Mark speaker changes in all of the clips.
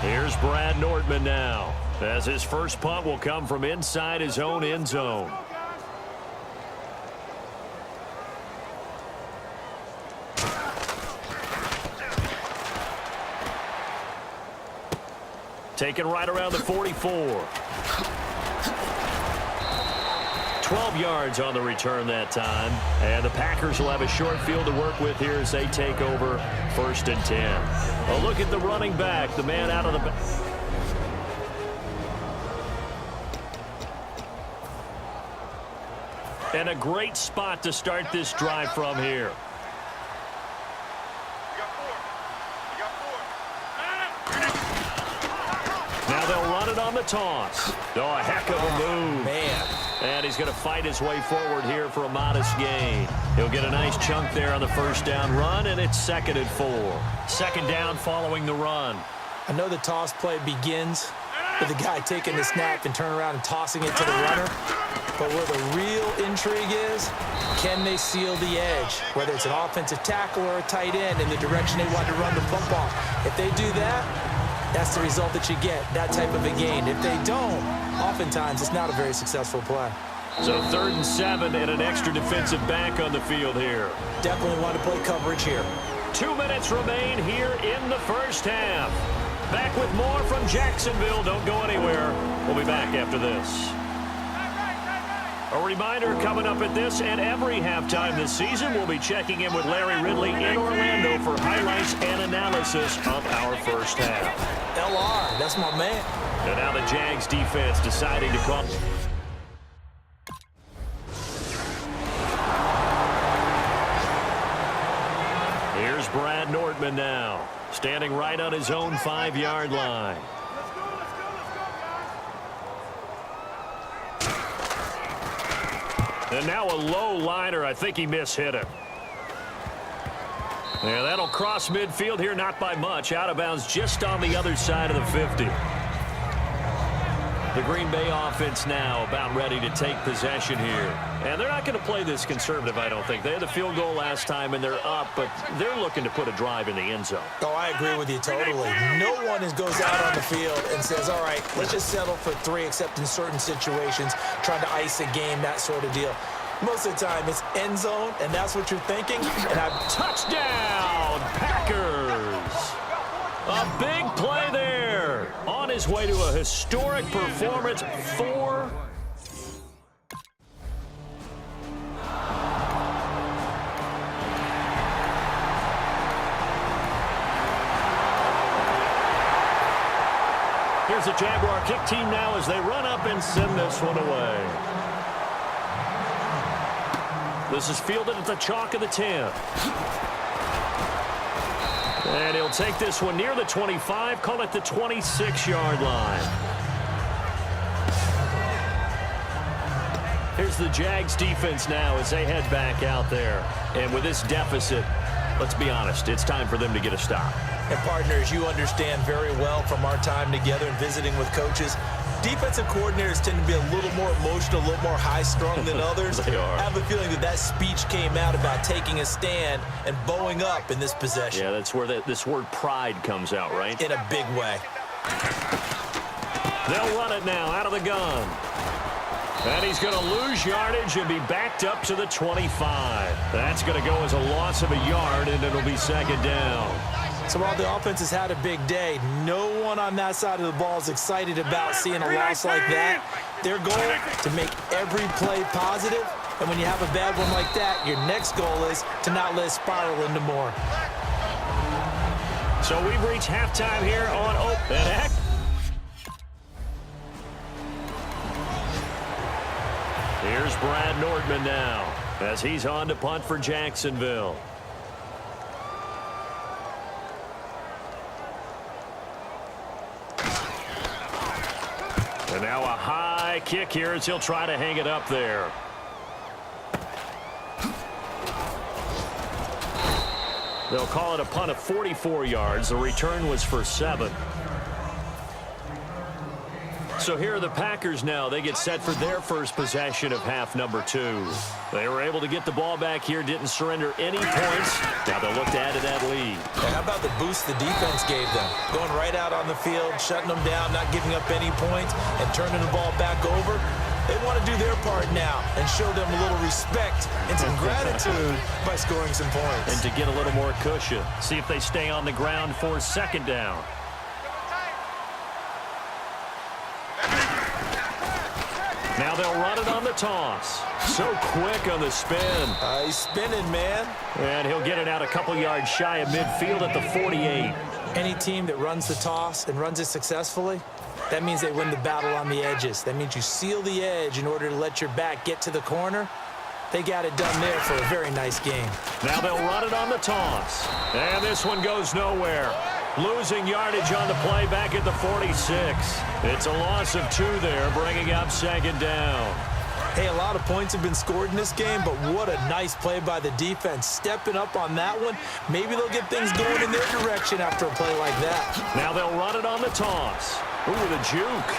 Speaker 1: Here's Brad Nordman now, as his first punt will come from inside his own end zone. Taken right around the 44. 12 yards on the return that time. And the Packers will have a short field to work with here as they take over 1st and 10. A look at the running back, the man out of the back. And a great spot to start this drive from here. Now they'll run it on the toss. Oh, a heck of a move.
Speaker 2: Man.
Speaker 1: And he's going to fight his way forward here for a modest gain. He'll get a nice chunk there on the first down run, and it's 2nd and 4. 2nd down following the run.
Speaker 2: I know the toss play begins with the guy taking the snap and turning around and tossing it to the runner. But where the real intrigue is, can they seal the edge? Whether it's an offensive tackle or a tight end in the direction they want to run the football. If they do that, that's the result that you get, that type of a gain. If they don't, oftentimes it's not a very successful play.
Speaker 1: So 3rd and 7 and an extra defensive back on the field here.
Speaker 2: Definitely want to play coverage here.
Speaker 1: 2 minutes remain here in the first half. Back with more from Jacksonville. Don't go anywhere. We'll be back after this. A reminder coming up at this and every halftime this season, we'll be checking in with Larry Ridley in Orlando for highlights and analysis of our first half.
Speaker 2: LR, that's my man.
Speaker 1: And now the Jags defense deciding to call. Here's Brad Nordman now, standing right on his own 5-yard line. And now a low liner. I think he mishit it. Yeah, that'll cross midfield here, not by much. Out of bounds just on the other side of the 50. The Green Bay offense now about ready to take possession here. And they're not going to play this conservative, I don't think. They had the field goal last time, and they're up, but they're looking to put a drive in the end zone.
Speaker 2: Oh, I agree with you totally. No one goes out on the field and says, all right, let's just settle for 3, except in certain situations, trying to ice a game, that sort of deal. Most of the time, it's end zone, and that's what you're thinking. And touchdown, Packers! A big play there. On his way to a historic performance. 4. Here's the Jaguar kick team now as they run up and send this one away. This is fielded at the chalk of the 10. And he'll take this one near the 25, call it the 26-yard line. Here's the Jags defense now as they head back out there. And with this deficit, let's be honest, it's time for them to get a stop. And partners, you understand very well from our time together and visiting with coaches, defensive coordinators tend to be a little more emotional, a little more high-strung than others.
Speaker 1: They are.
Speaker 2: I have a feeling that speech came out about taking a stand and bowing up in this possession.
Speaker 1: Yeah, that's where this word pride comes out, right?
Speaker 2: In a big way.
Speaker 1: They'll run it now out of the gun. And he's going to lose yardage and be backed up to the 25. That's going to go as a loss of a yard, and it'll be 2nd down.
Speaker 2: So while the offense has had a big day, no one on that side of the ball is excited about seeing a loss like that. Their goal, to make every play positive, and when you have a bad one like that, your next goal is to not let it spiral into more.
Speaker 1: So we've reached halftime here on Open Act. Here's Brad Nordman now as he's on to punt for Jacksonville. And now a high kick here as he'll try to hang it up there. They'll call it a punt of 44 yards. The return was for 7. So here are the Packers now. They get set for their first possession of half number 2. They were able to get the ball back here, didn't surrender any points. Now they'll look to add to that lead.
Speaker 2: And how about the boost the defense gave them? Going right out on the field, shutting them down, not giving up any points, and turning the ball back over. They want to do their part now and show them a little respect and some gratitude by scoring some points.
Speaker 1: And to get a little more cushion. See if they stay on the ground for second down. Now they'll run it on the toss. So quick on the spin.
Speaker 2: He's spinning, man.
Speaker 1: And he'll get it out a couple yards shy of midfield at the 48.
Speaker 2: Any team that runs the toss and runs it successfully, that means they win the battle on the edges. That means you seal the edge in order to let your back get to the corner. They got it done there for a very nice game.
Speaker 1: Now they'll run it on the toss. And this one goes nowhere. Losing yardage on the play back at the 46. It's a loss of 2 there, bringing up second down.
Speaker 2: Hey, a lot of points have been scored in this game, but what a nice play by the defense. Stepping up on that one, maybe they'll get things going in their direction after a play like that.
Speaker 1: Now they'll run it on the toss. Ooh, the juke.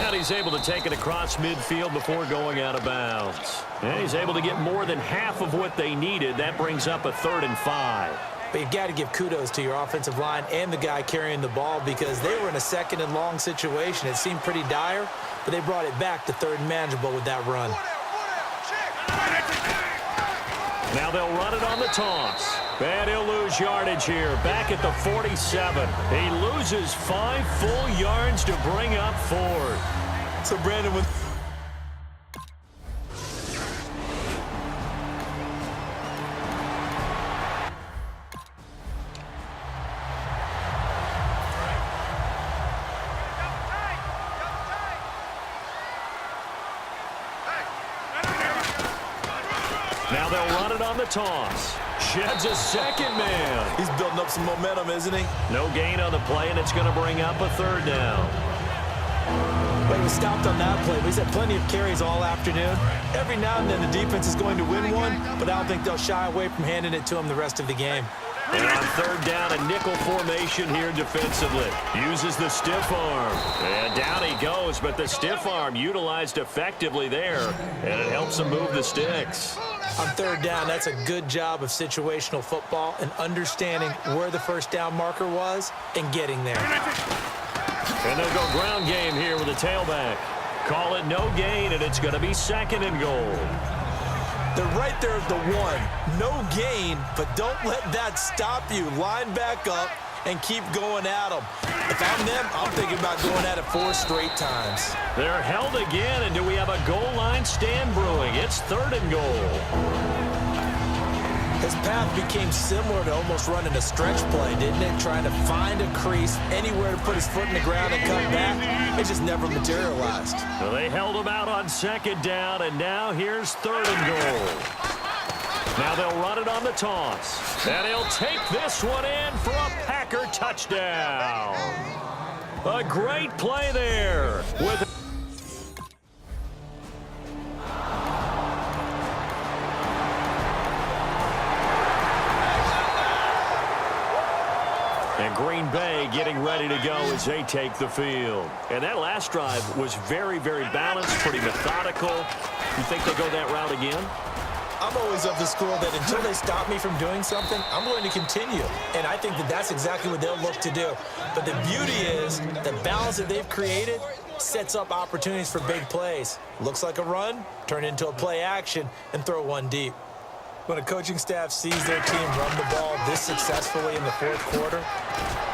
Speaker 1: And he's able to take it across midfield before going out of bounds. And he's able to get more than half of what they needed. That brings up a 3rd and 5.
Speaker 2: But you've got to give kudos to your offensive line and the guy carrying the ball because they were in a 2nd and long situation. It seemed pretty dire, but they brought it back to 3rd and manageable with that run.
Speaker 1: Now they'll run it on the toss. And he'll lose yardage here. Back at the 47. He loses 5 full yards to bring up 4.
Speaker 2: So, Brandon, with
Speaker 1: now they'll run it on the toss. Sheds a second man.
Speaker 2: He's building up some momentum, isn't he?
Speaker 1: No gain on the play, and it's going to bring up a 3rd down.
Speaker 2: But he was stopped on that play. But he's had plenty of carries all afternoon. Every now and then the defense is going to win one, but I don't think they'll shy away from handing it to him the rest of the game.
Speaker 1: And on 3rd down, a nickel formation here defensively. Uses the stiff arm. And down he goes, but the stiff arm utilized effectively there, and it helps him move the sticks.
Speaker 2: On 3rd down, that's a good job of situational football and understanding where the first down marker was and getting there.
Speaker 1: And they'll go ground game here with a tailback. Call it no gain, and it's going to be 2nd and goal.
Speaker 2: They're right there at the 1. No gain, but don't let that stop you. Line back up and keep going at them. If I'm them, I'm thinking about going at it 4 straight times.
Speaker 1: They're held again, and do we have a goal line stand brewing? It's 3rd and goal.
Speaker 2: His path became similar to almost running a stretch play, didn't it? Trying to find a crease, anywhere to put his foot in the ground and cut back. It just never materialized.
Speaker 1: So they held him out on 2nd down, and now here's 3rd and goal. Now they'll run it on the toss. And he'll take this one in for a Packer touchdown. A great play there with and Green Bay getting ready to go as they take the field. And that last drive was very, very balanced, pretty methodical. You think they'll go that route again?
Speaker 2: I'm always of the school that until they stop me from doing something, I'm going to continue. And I think that that's exactly what they'll look to do. But the beauty is the balance that they've created sets up opportunities for big plays. Looks like a run, turn into a play action, and throw one deep. When a coaching staff sees their team run the ball this successfully in the 4th quarter,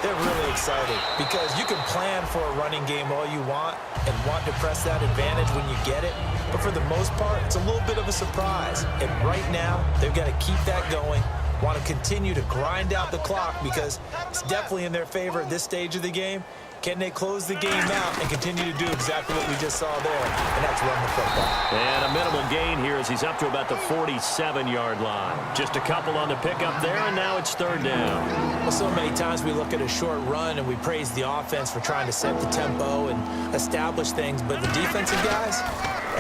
Speaker 2: they're really excited because you can plan for a running game all you want and want to press that advantage when you get it. But for the most part, it's a little bit of a surprise. And right now, they've got to keep that going, want to continue to grind out the clock because it's definitely in their favor at this stage of the game. Can they close the game out and continue to do exactly what we just saw there? And that's run the football.
Speaker 1: And a minimal gain here as he's up to about the 47-yard line. Just a couple on the pickup there, and now it's 3rd down.
Speaker 2: Well, so many times we look at a short run and we praise the offense for trying to set the tempo and establish things. But the defensive guys,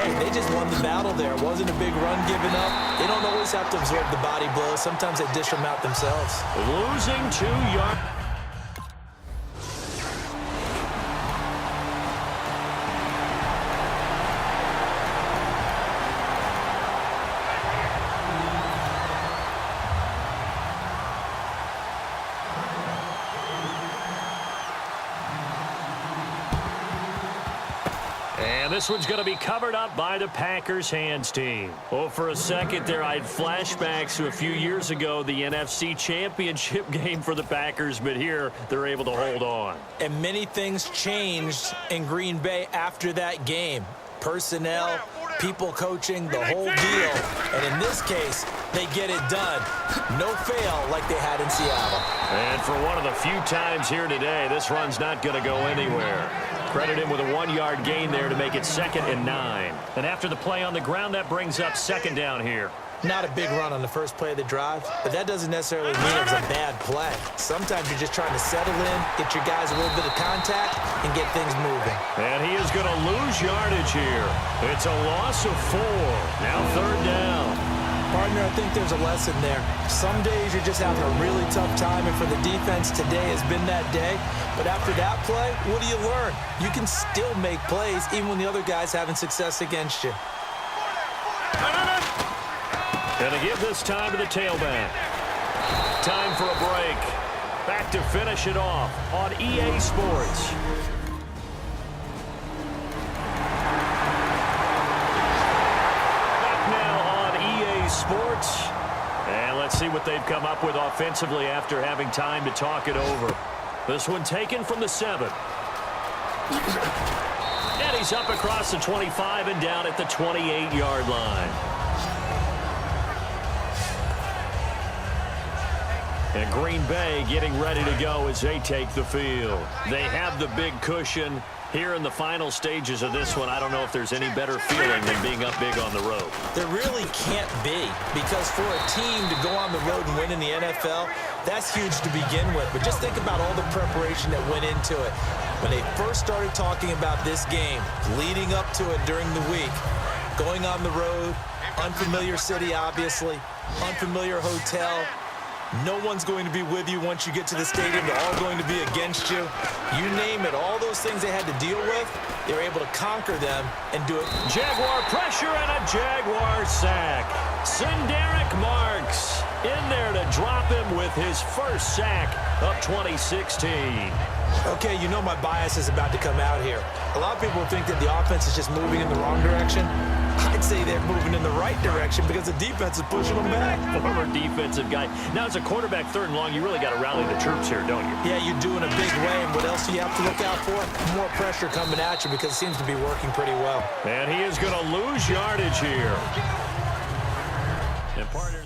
Speaker 2: hey, they just won the battle there. It wasn't a big run given up. They don't always have to absorb the body blows. Sometimes they dish them out themselves.
Speaker 1: Losing 2 yards. And this one's going to be covered up by the Packers hands team. Oh, for a second there, I had flashbacks to a few years ago, the NFC Championship game for the Packers, but here they're able to hold on.
Speaker 2: And many things changed in Green Bay after that game. Personnel, people coaching, the whole deal. And in this case, they get it done. No fail like they had in Seattle.
Speaker 1: And for one of the few times here today, this run's not going to go anywhere. Credit him with a 1-yard gain there to make it 2nd and 9. And after the play on the ground, that brings up 2nd down here.
Speaker 2: Not a big run on the first play of the drive, but that doesn't necessarily mean it was a bad play. Sometimes you're just trying to settle in, get your guys a little bit of contact, and get things moving.
Speaker 1: And he is going to lose yardage here. It's a loss of 4. Now 3rd down.
Speaker 2: Partner, I think there's a lesson there. Some days you're just having a really tough time, and for the defense, today has been that day. But after that play, what do you learn? You can still make plays even when the other guy's having success against you.
Speaker 1: Going to give this time to the tailback. Time for a break. Back to finish it off on EA Sports. Back now on EA Sports. And let's see what they've come up with offensively after having time to talk it over. This one taken from the 7. And he's up across the 25 and down at the 28-yard line. And Green Bay getting ready to go as they take the field. They have the big cushion here in the final stages of this one. I don't know if there's any better feeling than being up big on the road.
Speaker 2: There really can't be, because for a team to go on the road and win in the NFL, that's huge to begin with. But just think about all the preparation that went into it. When they first started talking about this game, leading up to it during the week, going on the road, unfamiliar city, obviously, unfamiliar hotel. No one's going to be with you once you get to the stadium. They're all going to be against you. You name it, all those things they had to deal with, they were able to conquer them and do it.
Speaker 1: Jaguar pressure and a Jaguar sack. Sinderick Marks in there to drop him with his first sack of 2016.
Speaker 2: Okay, you know my bias is about to come out here. A lot of people think that the offense is just moving in the wrong direction. I'd say they're moving in the right direction because the defense is pushing them back.
Speaker 1: Former defensive guy. Now, as a quarterback, 3rd and long, you really got to rally the troops here, don't you?
Speaker 2: Yeah, you do in a big way. And what else do you have to look out for? More pressure coming at you because it seems to be working pretty well.
Speaker 1: And he is going to lose yardage here. And partner,